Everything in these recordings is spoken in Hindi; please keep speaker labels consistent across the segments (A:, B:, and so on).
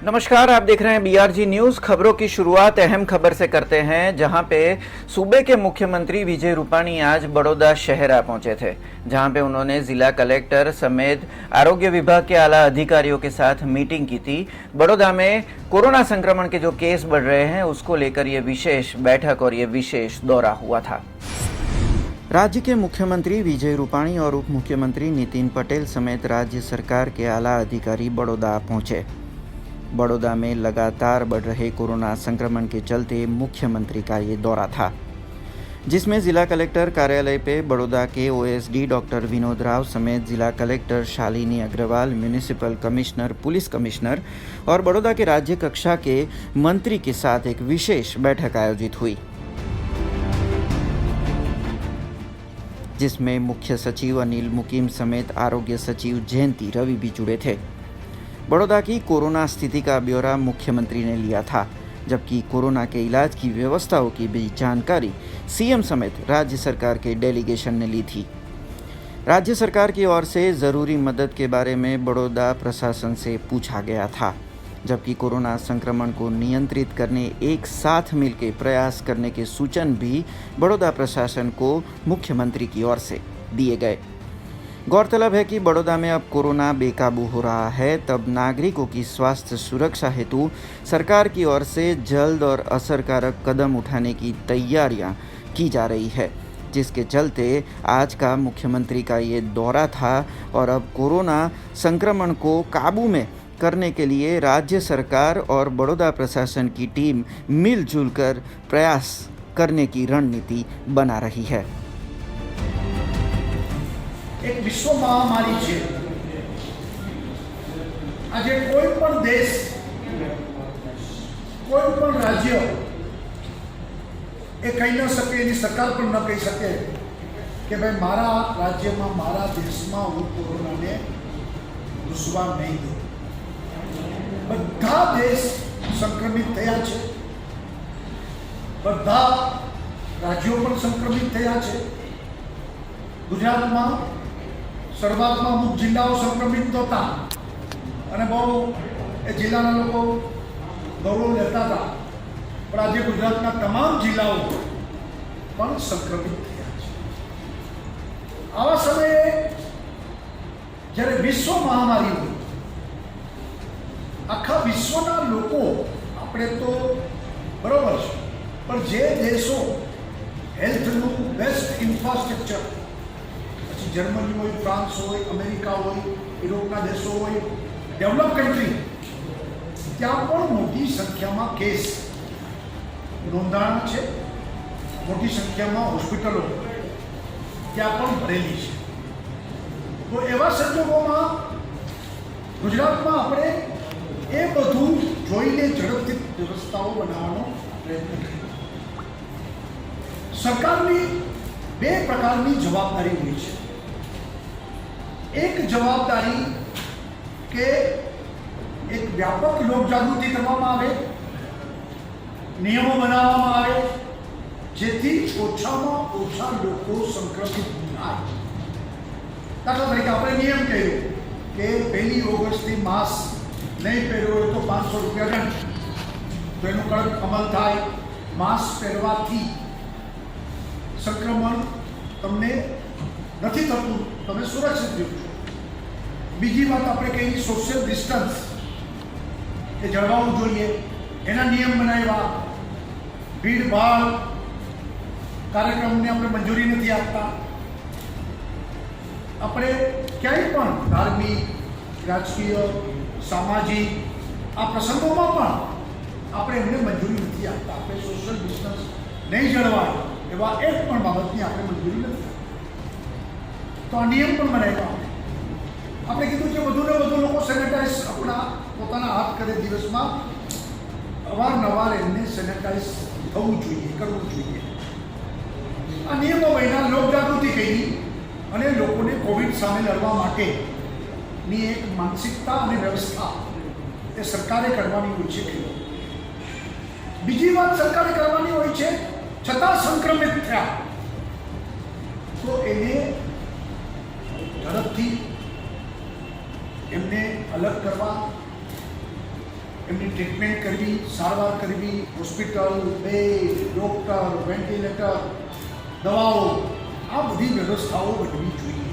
A: नमस्कार, आप देख रहे हैं BRG न्यूज। खबरों की शुरुआत अहम खबर से करते हैं, जहां पे सूबे के मुख्यमंत्री विजय रूपाणी आज बड़ौदा शहर आ पहुंचे थे, जहां पे उन्होंने जिला कलेक्टर समेत आरोग्य विभाग के आला अधिकारियों के साथ मीटिंग की थी। बड़ौदा में कोरोना संक्रमण के जो केस बढ़ रहे हैं उसको लेकर ये विशेष बैठक और ये विशेष दौरा हुआ था। राज्य के मुख्यमंत्री विजय रूपाणी और उप मुख्यमंत्री नितिन पटेल समेत राज्य सरकार के आला अधिकारी बड़ौदा पहुंचे। बड़ौदा में लगातार बढ़ रहे कोरोना संक्रमण के चलते मुख्यमंत्री का ये दौरा था, जिसमें जिला कलेक्टर कार्यालय पे बड़ौदा के OSD डॉक्टर विनोद राव समेत जिला collector Shalini Agarwal, municipal commissioner, police commissioner और बड़ौदा के राज्य कक्षा के मंत्री के साथ एक विशेष बैठक आयोजित हुई, जिसमें मुख्य सचिव अनिल मुकीम समेत आरोग्य सचिव जयंती रवि भी जुड़े थे। बड़ौदा की कोरोना स्थिति का ब्यौरा मुख्यमंत्री ने लिया था, जबकि कोरोना के इलाज की व्यवस्थाओं की भी जानकारी CM समेत राज्य सरकार के डेलीगेशन ने ली थी। राज्य सरकार की ओर से ज़रूरी मदद के बारे में बड़ौदा प्रशासन से पूछा गया था, जबकि कोरोना संक्रमण को नियंत्रित करने एक साथ मिलकर प्रयास करने के सूचन भी बड़ौदा प्रशासन को मुख्यमंत्री की ओर से दिए गए। गौरतलब है कि बड़ौदा में अब कोरोना बेकाबू हो रहा है, तब नागरिकों की स्वास्थ्य सुरक्षा हेतु सरकार की ओर से जल्द और असरकारक कदम उठाने की तैयारियां की जा रही है, जिसके चलते आज का मुख्यमंत्री का ये दौरा था और अब कोरोना संक्रमण को काबू में करने के लिए राज्य सरकार और बड़ौदा प्रशासन की टीम मिलजुल कर प्रयास करने की रणनीति बना रही है।
B: एक विश्व महामारी है। आज कोई पण देश, कोई पण राज्य ए कही न सके, एनी सरकार पण न कही सके कि भाई मारा राज्य में, मारा देश में हूँ कोरोना ने घुसवा नहीं दो। बधा देश संक्रमित थया छे, बधा राज्यों पण संक्रमित थया छे। गुजरात में शरूआत में अमुक जिल्लाओं संक्रमित होता और बहु ए जिला लोग गौरव लेता था, पर आज गुजरात तमाम जिलाओं पण संक्रमित थया छे। आवा समये जયારે विश्व महामारी हुई, आखा विश्वना लोको आपणे तो बरोबर छे, पर जे देशों हेल्थनु बेस्ट इन्फ्रास्ट्रक्चर, जर्मनी हो, फ्रांस हो, अमेरिका हो, यूरोपना देशों हो, डेवलप कंट्री, त्या पण मोटी संख्या में केस नोंधाणा छे, मोटी संख्या में हॉस्पिटलों त्या पण भरेली छे। तो एवा संजोगों में गुजरात में आपणे ए बधुं जोईने झड़पथी व्यवस्थाओं बनावવાનો प्रयत्न कर्यो। सरकारनी बे प्रकारनी जवाबदारी होई छे। एक जवाबदारी के एक व्यापक लोक जागृति करवामां आवे, नियमों बनाववामां आवे, जेथी ओछामां ओछा लोको संक्रमित थाय। दाखला तरीके आपणे नियम कर्यो के 1 ऑगस्ट थी मास्क नहीं पहेर्यो होय तो 500 रुपया दंड, तो एनो कड़क अमल थाय। मास्क पहेरवाथी संक्रमण तमने नहीं थतुं, तमे सुरक्षित रहो छो। बीजी बात आपणे कही सोशियल डिस्टन्स ए जळवावुं जोईए, एना नियम बनाव्या। भीड़भाड़ कार्यक्रमने आपणे मंजूरी नहीं आपता। आपणे क्यांय पण धार्मिक, राजकीय, सामाजिक आ प्रसंगों में आपणे एमने मंजूरी नहीं आपता। आपणे सोशियल डिस्टन्स नहीं जळवाय एवा एक पण बाबतनी आपणे मंजूरी नहीं। तो आ नियम पण बनाव्या। आपणे कीधुं के वधु ने वधु लोको सेनेटाइज अपना पोताना हाथ करे, दिवस में अवारनवार एमने सेनेटाइज थवुं जोईए, करवुं जोईए। आ नियमों बन्या लोक जागृति करी अने लोकोने कोविड सामे लड़वा माटेनी एक मानसिकता अने व्यवस्था ए सरकारे करवानी होय छे। बीजी बात सरकारे करवानी होय छे, छतां संक्रमित थया तो एने झड़पथी एमने अलग करवा, એમની ટ્રીટમેન્ટ કરવી, સારવાર કરવી, હોસ્પિટલ, બેડ, ડૉક્ટર, વેન્ટિલેટર, દવાઓ, આ બધી વ્યવસ્થાઓ બનવી જોઈએ.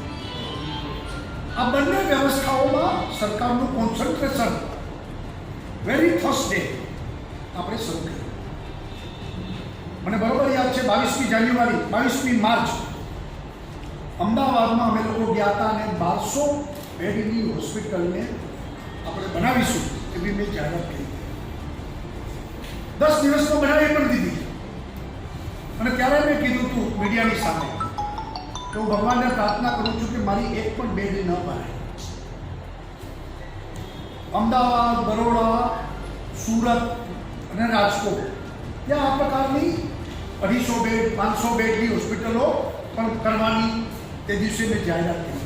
B: આ બંને વ્યવસ્થાઓમાં સરકારનું કોન્સન્ટ્રેશન વેરી ફર્સ્ટ ડે આપણે શરૂ કર્યું. મને બરાબર યાદ છે 22મી જાન્યુઆરી 22મી માર્ચ અમદાવાદમાં અમે લોકો ગયા હતા અને 1200 બેડની હોસ્પિટલને આપણે બનાવીશું એવી મેં જાહેરાત કરી. 10 દિવસમાં બનાવી પણ દીધી. અને ત્યારે મેં કીધું હતું મીડિયાની સામે કે હું ભગવાનને પ્રાર્થના કરું છું કે મારી એક પણ બેડ ન ભરાય. અમદાવાદ, બરોડા, સુરત અને રાજકોટ ત્યાં આ પ્રકારની 250 બેડ 500 બેડની હોસ્પિટલો પણ કરવાની તે દિવસે મેં જાહેરાત કરી.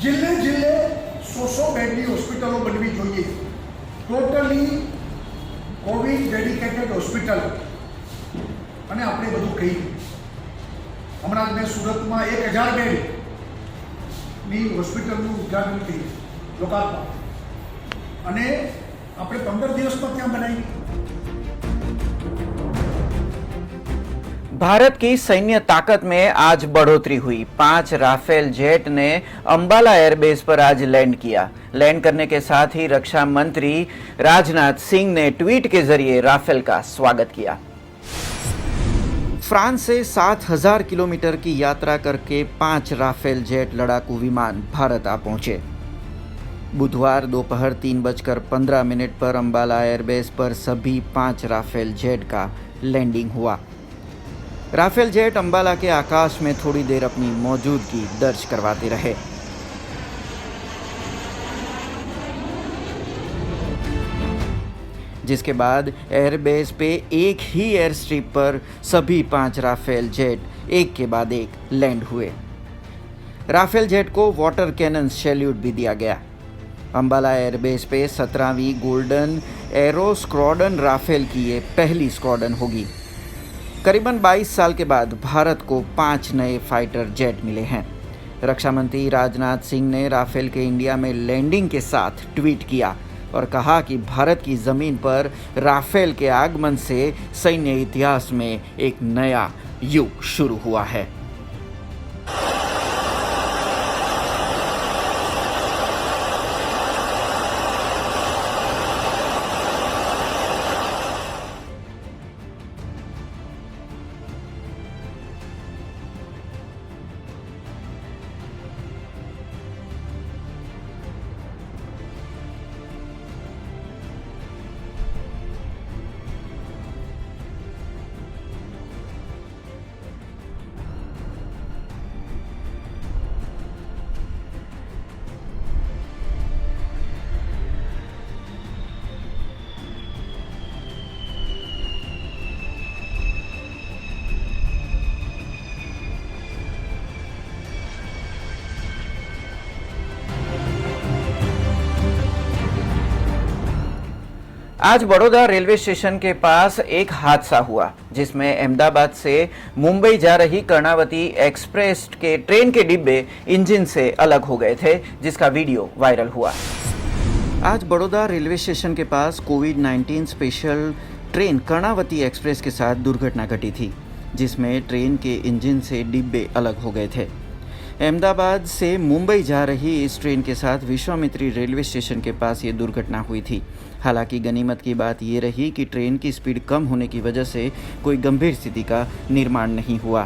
B: જિલ્લે જિલ્લે 100 બેડની હોસ્પિટલો બનવી જોઈએ. Totally Covid dedicated hospital. અને આપણે બધું કહ્યું. હમણાં જ મેં સુરતમાં 1000 બેડની હોસ્પિટલનું ઉદ્ઘાટન કર્યું, લોકાર્પણ. અને આપણે 15 દિવસમાં ત્યાં બનાવી.
A: भारत की सैन्य ताकत में आज बढ़ोतरी हुई. 5 राफेल जेट ने अंबाला एयरबेस पर आज लैंड किया. लैंड करने के साथ ही रक्षा मंत्री राजनाथ सिंह ने ट्वीट के जरिए राफेल का स्वागत किया. फ्रांस से 7,000 किलोमीटर की यात्रा करके 5 राफेल जेट लड़ाकू विमान भारत आ पहुंचे. बुधवार दोपहर 3:15 पर अंबाला एयरबेस पर सभी 5 राफेल जेट का लैंडिंग हुआ. राफेल जेट अंबाला के आकाश में थोड़ी देर अपनी मौजूदगी दर्ज करवाते रहे. जिसके बाद एयरबेस पे एक ही एयर स्ट्रिप पर सभी 5 राफेल जेट एक के बाद एक लैंड हुए. राफेल जेट को वाटर कैनन सैल्यूट भी दिया गया. अंबाला एयरबेस पे 17वीं गोल्डन एरो स्क्वाड्रन राफेल की ये पहली स्क्वाड्रन होगी. करीबन 22 साल के बाद भारत को 5 नए फाइटर जेट मिले हैं. रक्षा मंत्री राजनाथ सिंह ने राफेल के इंडिया में लैंडिंग के साथ ट्वीट किया और कहा कि भारत की ज़मीन पर राफेल के आगमन से सैन्य इतिहास में एक नया युग शुरू हुआ है. आज बड़ौदा रेलवे स्टेशन के पास एक हादसा हुआ जिसमें अहमदाबाद से मुंबई जा रही कर्णावती एक्सप्रेस के ट्रेन के डिब्बे इंजन से अलग हो गए थे, जिसका वीडियो वायरल हुआ. आज बड़ौदा रेलवे स्टेशन के पास कोविड-19 स्पेशल ट्रेन कर्णावती एक्सप्रेस के साथ दुर्घटना घटी थी, जिसमें ट्रेन के इंजन से डिब्बे अलग हो गए थे. अहमदाबाद से मुंबई जा रही इस ट्रेन के साथ विश्वामित्री रेलवे स्टेशन के पास ये दुर्घटना हुई थी. हालांकि गनीमत की बात ये रही कि ट्रेन की स्पीड कम होने की वजह से कोई गंभीर स्थिति का निर्माण नहीं हुआ.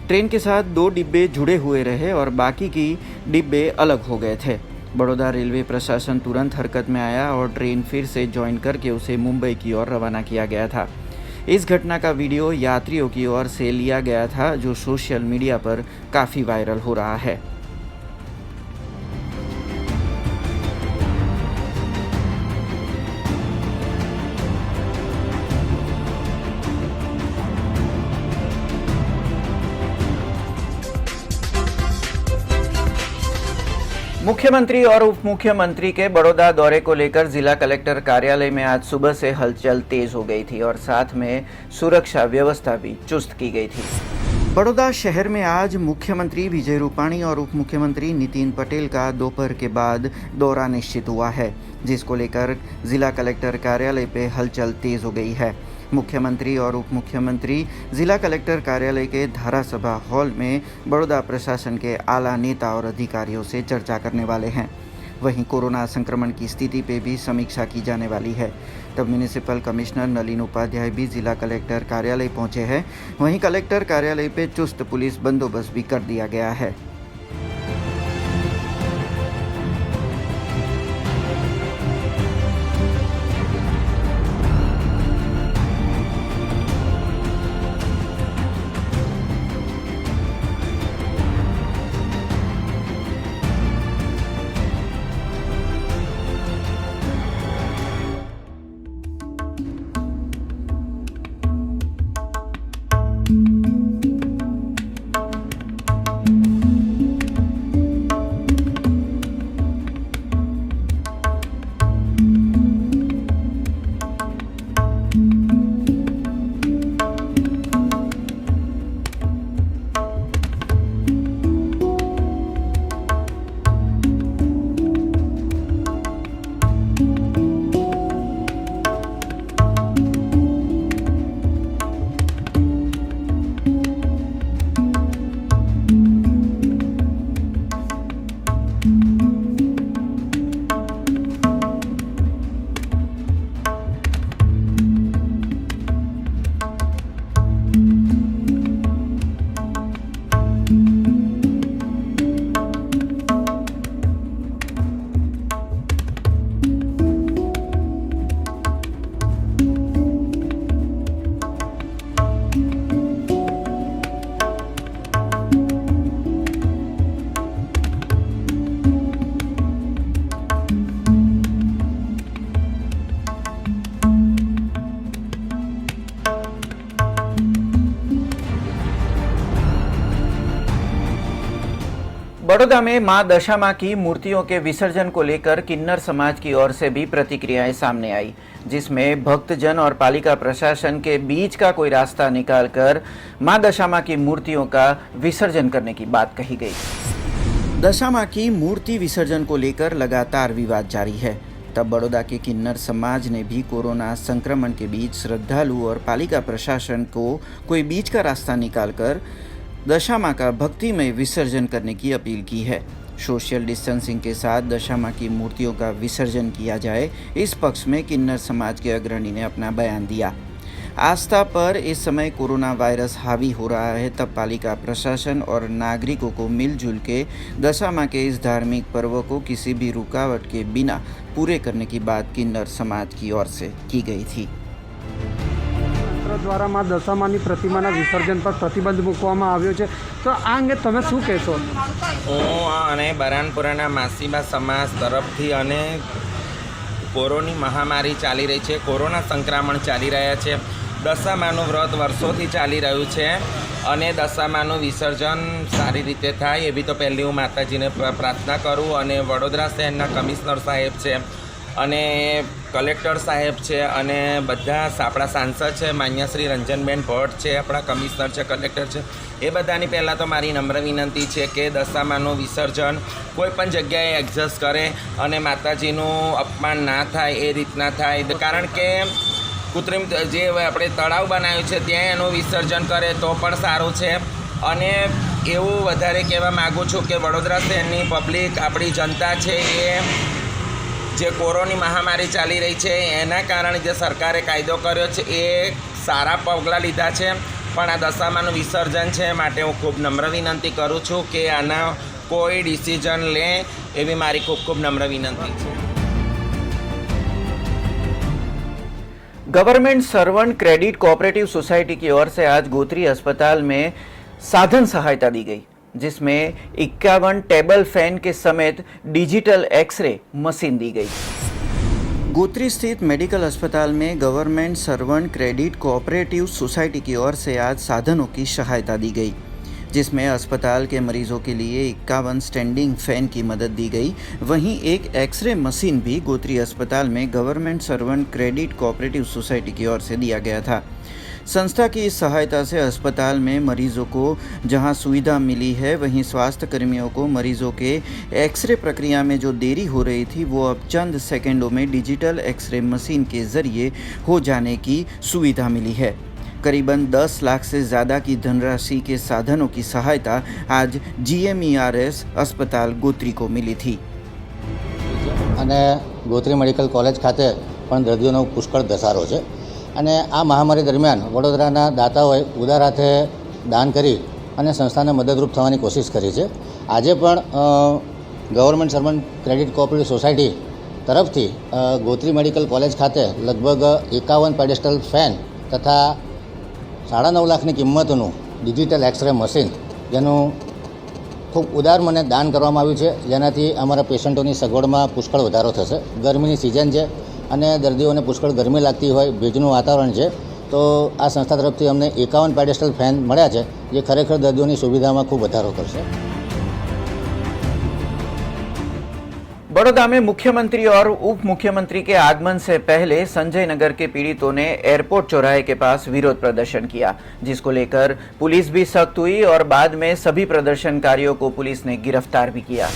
A: ट्रेन के साथ 2 डिब्बे जुड़े हुए रहे और बाकी की डिब्बे अलग हो गए थे. बड़ौदा रेलवे प्रशासन तुरंत हरकत में आया और ट्रेन फिर से ज्वाइन करके उसे मुंबई की ओर रवाना किया गया था. इस घटना का वीडियो यात्रियों की ओर से लिया गया था, जो सोशल मीडिया पर काफ़ी वायरल हो रहा है. मुख्यमंत्री और उप मुख्यमंत्री के बड़ौदा दौरे को लेकर जिला कलेक्टर कार्यालय में आज सुबह से हलचल तेज हो गई थी और साथ में सुरक्षा व्यवस्था भी चुस्त की गई थी. बड़ौदा शहर में आज मुख्यमंत्री विजय रूपाणी और उप मुख्यमंत्री नितिन पटेल का दोपहर के बाद दौरा निश्चित हुआ है, जिसको लेकर जिला कलेक्टर कार्यालय पे हलचल तेज हो गई है। मुख्यमंत्री और उप मुख्यमंत्री जिला कलेक्टर कार्यालय के धारासभा हॉल में बड़ौदा प्रशासन के आला नेता और अधिकारियों से चर्चा करने वाले हैं। वहीं कोरोना संक्रमण की स्थिति पे भी समीक्षा की जाने वाली है। तब म्यूनिसिपल कमिश्नर नलिन उपाध्याय भी जिला कलेक्टर कार्यालय पहुंचे हैं। वहीं कलेक्टर कार्यालय पे चुस्त पुलिस बंदोबस्त भी कर दिया गया है। बड़ौदा में मां दशा मां की मूर्तियों के विसर्जन को लेकर किन्नर समाज की ओर से भी प्रतिक्रियाएं सामने आई, जिसमें भक्तजन और पालिका प्रशासन के बीच का कोई रास्ता निकालकर मां दशा मां की मूर्तियों का विसर्जन करने की बात कही गई। दशा मां की मूर्ति विसर्जन को लेकर लगातार विवाद जारी है। तब बड़ौदा के किन्नर समाज ने भी कोरोना संक्रमण के बीच श्रद्धालु और पालिका प्रशासन को कोई बीच का रास्ता निकालकर दशा मां का भक्तिमय विसर्जन करने की अपील की है। सोशल डिस्टेंसिंग के साथ दशा मां की मूर्तियों का विसर्जन किया जाए, इस पक्ष में किन्नर समाज के अग्रणी ने अपना बयान दिया। आस्था पर इस समय कोरोना वायरस हावी हो रहा है, तब पालिका प्रशासन और नागरिकों को मिलजुल के दशा मां के इस धार्मिक पर्व को किसी भी रुकावट के बिना पूरे करने की बात किन्नर समाज की ओर से की गई थी।
C: દ્વારા માં દશામાની પ્રતિમાના વિસર્જન પર પ્રતિબંધ મૂકવામાં આવ્યો છે, તો આ અંગે તમે શું કહેશો?
D: હું અને બરાનપુરાના માસીબા સમાજ તરફથી અને કોરોની મહામારી ચાલી રહી છે, કોરોના સંક્રમણ ચાલી રહ્યા છે, દશામાનું વ્રત વર્ષોથી ચાલી રહ્યું છે અને દશામાનું વિસર્જન સારી રીતે થાય એવી તો પહેલી હું માતાજીને પ્રાર્થના કરું અને વડોદરા શહેરના કમિશનર સાહેબ છે અને કલેક્ટર સાહેબ છે અને બધા આપણા સાંસદ છે, માન્ય શ્રી રંજનબેન ભટ્ટ છે, આપણા કમિશનર છે, કલેક્ટર છે, એ બધાની પહેલાં તો મારી નમ્ર વિનંતી છે કે દશામાનું વિસર્જન કોઈ પણ જગ્યાએ એડજસ્ટ કરે અને માતાજીનું અપમાન ના થાય એ રીતના થાય, કારણ કે કૃત્રિમ જે આપણે તળાવ બનાવ્યું છે ત્યાં એનું વિસર્જન કરે તો પણ સારું છે। અને એવું વધારે કહેવા માગું છું કે વડોદરા શહેરની પબ્લિક, આપણી જનતા છે, એ જે કોરોની મહામારી ચાલી રહી છે એના કારણે જે સરકારે કાયદો કર્યો છે એ સારા પગલાં લીધા છે, પણ આ દશામાનું વિસર્જન છે માટે હું ખૂબ નમ્ર વિનંતી કરું છું કે આના કોઈ ડિસિઝન લે એવી મારી ખૂબ ખૂબ નમ્ર વિનંતી છે।
A: Government servant credit cooperative society की ओर से आज गोत्री अस्पताल में साधन सहायता दी गई, जिसमें 51 टेबल फैन के समेत डिजिटल एक्सरे मशीन दी गई। गोत्री स्थित मेडिकल अस्पताल में government servant credit cooperative society की ओर से आज साधनों की सहायता दी गई, जिसमें अस्पताल के मरीजों के लिए 51 स्टैंडिंग फैन की मदद दी गई। वहीं एक एक्सरे मशीन भी गोत्री अस्पताल में government servant credit cooperative society की ओर से दिया गया था। संस्था की इस सहायता से अस्पताल में मरीजों को जहां सुविधा मिली है, वहीं स्वास्थ्य कर्मियों को मरीजों के एक्सरे प्रक्रिया में जो देरी हो रही थी वो अब चंद सेकंडों में डिजिटल एक्सरे मशीन के जरिए हो जाने की सुविधा मिली है। करीबन 10 लाख से ज़्यादा की धनराशि के साधनों की सहायता आज GMERS अस्पताल गोत्री को मिली थी।
E: અને ગોત્રી મેડિકલ કોલેજ ખાતે પણ દર્દીઓનો પુષ્કળ ધસારો છે અને આ મહામારી દરમિયાન વડોદરાના દાતાઓએ ઉદાર હાથે દાન કરી અને સંસ્થાને મદદરૂપ થવાની કોશિશ કરી છે। આજે પણ government servant credit cooperative society તરફથી ગોત્રી મેડિકલ કોલેજ ખાતે લગભગ 51 પેડેસ્ટલ ફેન તથા 9.5 લાખની કિંમતનું ડિજિટલ એક્સરે મશીન જેનું ખૂબ ઉદાર મને દાન કરવામાં આવ્યું છે, જેનાથી અમારા પેશન્ટોની સગવડમાં પુષ્કળ વધારો થશે। ગરમીની સિઝન છે અને દર્દીઓને પુષ્કળ ગરમી લાગતી હોય, ભેજનું વાતાવરણ છે, તો આ સંસ્થા તરફથી અમને 51 પેડેસ્ટલ ફેન મળ્યા છે, જે ખરેખર દર્દીઓની સુવિધામાં ખૂબ વધારો કરશે।
A: बड़ौदा में मुख्यमंत्री और उप मुख्यमंत्री के आगमन से पहले संजय नगर के पीड़ितों ने एयरपोर्ट चौराहे के पास विरोध प्रदर्शन किया, जिसको लेकर पुलिस भी सख्त हुई और बाद में सभी प्रदर्शनकारियों को पुलिस ने गिरफ्तार भी किया।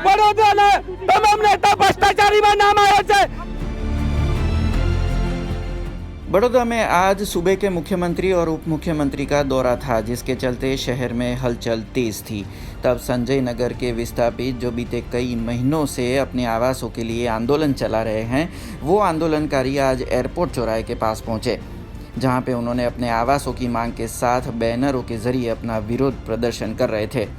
C: વડોદરાના તમામ નેતા ભ્રષ્ટાચારીમાં નામ આવ્યો છે।
A: बड़ौदा में आज सुबह के मुख्यमंत्री और उप मुख्यमंत्री का दौरा था, जिसके चलते शहर में हलचल तेज थी। तब संजय नगर के विस्थापित जो बीते कई महीनों से अपने आवासों के लिए आंदोलन चला रहे हैं, वो आंदोलनकारी आज एयरपोर्ट चौराहे के पास पहुंचे, जहां पे उन्होंने अपने आवासों की मांग के साथ बैनरों के जरिए अपना विरोध प्रदर्शन कर रहे थे।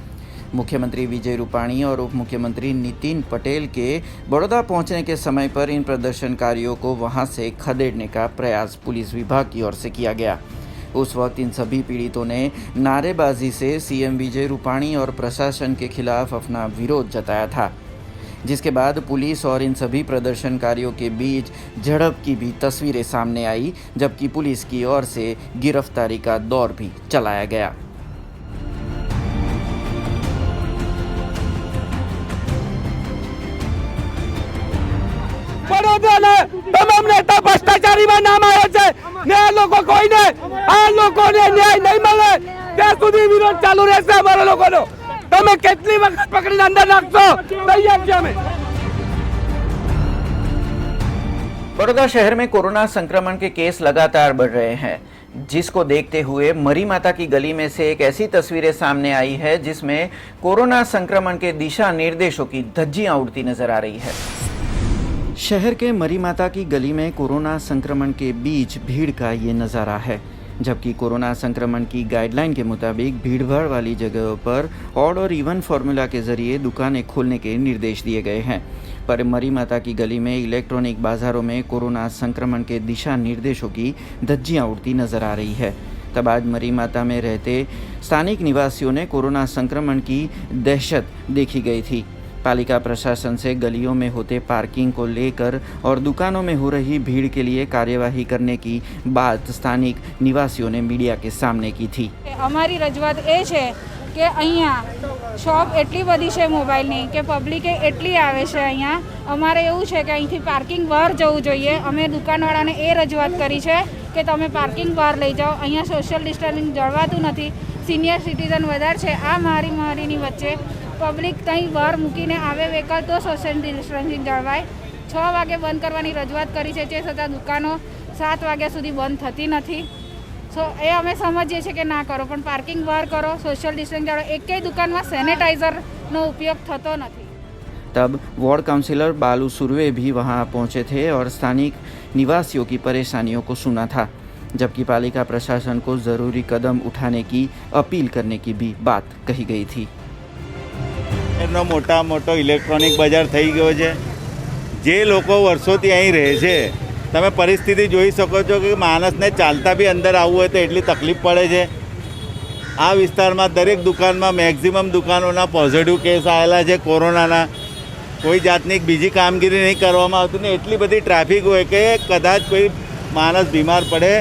A: मुख्यमंत्री विजय रूपाणी और उप मुख्यमंत्री नितिन पटेल के बड़ौदा पहुंचने के समय पर इन प्रदर्शनकारियों को वहां से खदेड़ने का प्रयास पुलिस विभाग की ओर से किया गया। उस वक्त इन सभी पीड़ितों ने नारेबाजी से सीएम विजय रूपाणी और प्रशासन के खिलाफ अपना विरोध जताया था, जिसके बाद पुलिस और इन सभी प्रदर्शनकारियों के बीच झड़प की भी तस्वीरें सामने आई, जबकि पुलिस की ओर से गिरफ्तारी का दौर भी चलाया गया।
C: વડોદરાના તમામ નેતા ભ્રષ્ટાચારીમાં નામ આવ્યો છે ને આ લોકો કોઈને આ લોકોને ન્યાય નહીં મળે ત્યાં સુધી વિરોધ ચાલુ રહેશે અમારા લોકોનો। તમે કેટલી વખત પકડીને અંદર નાખશો, તૈયાર છીએ અમે।
A: बड़ौदा शहर में कोरोना संक्रमण के केस लगातार बढ़ रहे हैं, जिसको देखते हुए मरी माता की गली में से एक ऐसी तस्वीरें सामने आई है जिसमें कोरोना संक्रमण के दिशा निर्देशों की धज्जियां उड़ती नजर आ रही है। शहर के मरी माता की गली में कोरोना संक्रमण के बीच भीड़ का ये नज़ारा है, जबकि कोरोना संक्रमण की गाइडलाइन के मुताबिक भीड़भाड़ वाली जगहों पर ऑड और इवन फार्मूला के जरिए दुकानें खोलने के निर्देश दिए गए हैं। पर मरी माता की गली में इलेक्ट्रॉनिक बाज़ारों में कोरोना संक्रमण के दिशा निर्देशों की धज्जियां उड़ती नजर आ रही है। तब आज मरी माता में रहते स्थानिक निवासियों ने कोरोना संक्रमण की दहशत देखी गई थी। पालिका प्रशासन से गलियों में होते पार्किंग को लेकर और दुकानों में हो रही भीड़ के लिए कार्यवाही करने की बात स्थानिक निवासियों ने मीडिया के सामने की थी।
F: અમારી રજૂઆત એ છે કે અહીંયા શોપ એટલી બધી છે મોબાઈલની કે પબ્લિકે એટલી આવે છે અહીંયા। અમારે એવું છે કે અહીંથી પાર્કિંગ બહાર જવું જોઈએ। અમે દુકાનવાળાને એ રજૂઆત કરી છે કે તમે પાર્કિંગ બહાર લઈ જાઓ, અહીંયા સોશિયલ ડિસ્ટન્સિંગ જળવાતું નથી, સિનિયર સિટીઝન વધારે છે। આ મહામારીની વચ્ચે પબ્લિક ત્યાં બહાર મૂકીને આવે વેહિકલ તો સોશિયલ ડિસ્ટન્સિંગ જળવાય। 6 વાગે બંધ કરવાની રજૂઆત કરી છે, તે છતાં દુકાનો 7 વાગ્યા સુધી બંધ થતી નથી। સો એ અમે સમજીએ છીએ કે ના કરો, પણ પાર્કિંગ બહાર કરો, સોશિયલ ડિસ્ટન્સ જાળવો। એકેય દુકાનમાં સેનેટાઈઝરનો ઉપયોગ થતો નથી।
A: तब वार्ड काउंसिलर बालू सुरवे भी वहां पहुंचे थे और स्थानिक निवासियों की परेशानियों को सुना था, जबकि पालिका प्रशासन को ज़रूरी कदम उठाने की अपील करने की भी बात कही गई थी।
G: એનો મોટો ઇલેક્ટ્રોનિક બજાર થઈ ગયો છે। જે લોકો વર્ષોથી અહીં રહે છે, તમે પરિસ્થિતિ જોઈ શકો છો કે માણસને ચાલતા બી અંદર આવવું હોય તો એટલી તકલીફ પડે છે। આ વિસ્તારમાં દરેક દુકાનમાં મેક્ઝિમમ દુકાનોના પોઝિટિવ કેસ આવેલા છે કોરોનાના। કોઈ જાતની બીજી કામગીરી નહીં કરવામાં આવતી ને એટલી બધી ટ્રાફિક હોય કે કદાચ કોઈ માણસ બીમાર પડે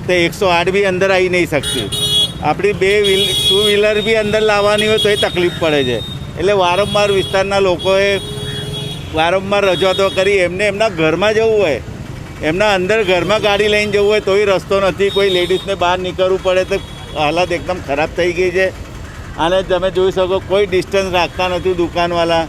G: તો 108 બી અંદર આવી નહીં શકતી। આપણી 2 વ્હીલર બી અંદર લાવવાની હોય તો એ તકલીફ પડે છે। એટલે વારંવાર વિસ્તારના લોકોએ વારંવાર રજૂઆતો કરી. એમને એમના ઘરમાં જવું હોય, એમના અંદર ઘરમાં ગાડી લઈને જવું હોય તોય રસ્તો નથી. કોઈ લેડીઝને બહાર નીકળવું પડે તો હાલત એકદમ ખરાબ થઈ ગઈ છે. અને તમે જોઈ શકો કોઈ ડિસ્ટન્સ રાખતા નથી દુકાનવાળા.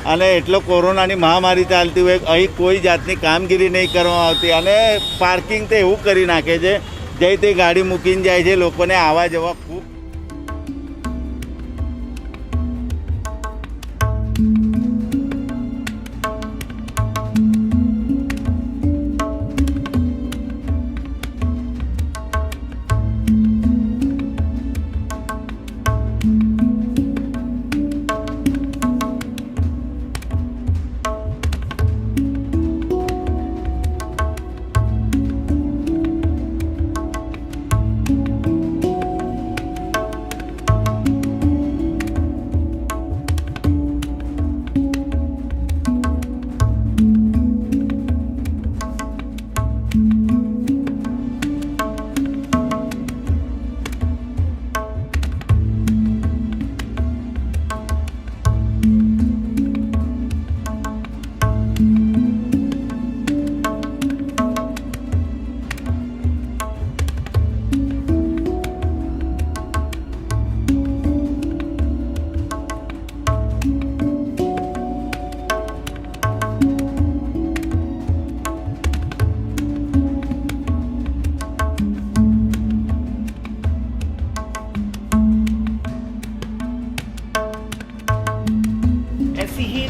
G: અને એટલો કોરોનાની મહામારી ચાલતી હોય અહીં કોઈ જાતની કામગીરી નહીં કરવામાં આવતી. અને પાર્કિંગ તો એવું કરી નાખે છે, જઈ તે ગાડી મૂકીને જાય છે. લોકોને આવવા જવા ખૂબ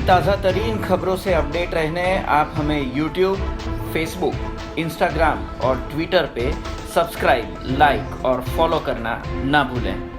A: ताज़ा तरीन खबरों से अपडेट रहने आप हमें YouTube, Facebook, Instagram और Twitter पे सब्सक्राइब, लाइक और फॉलो करना ना भूलें।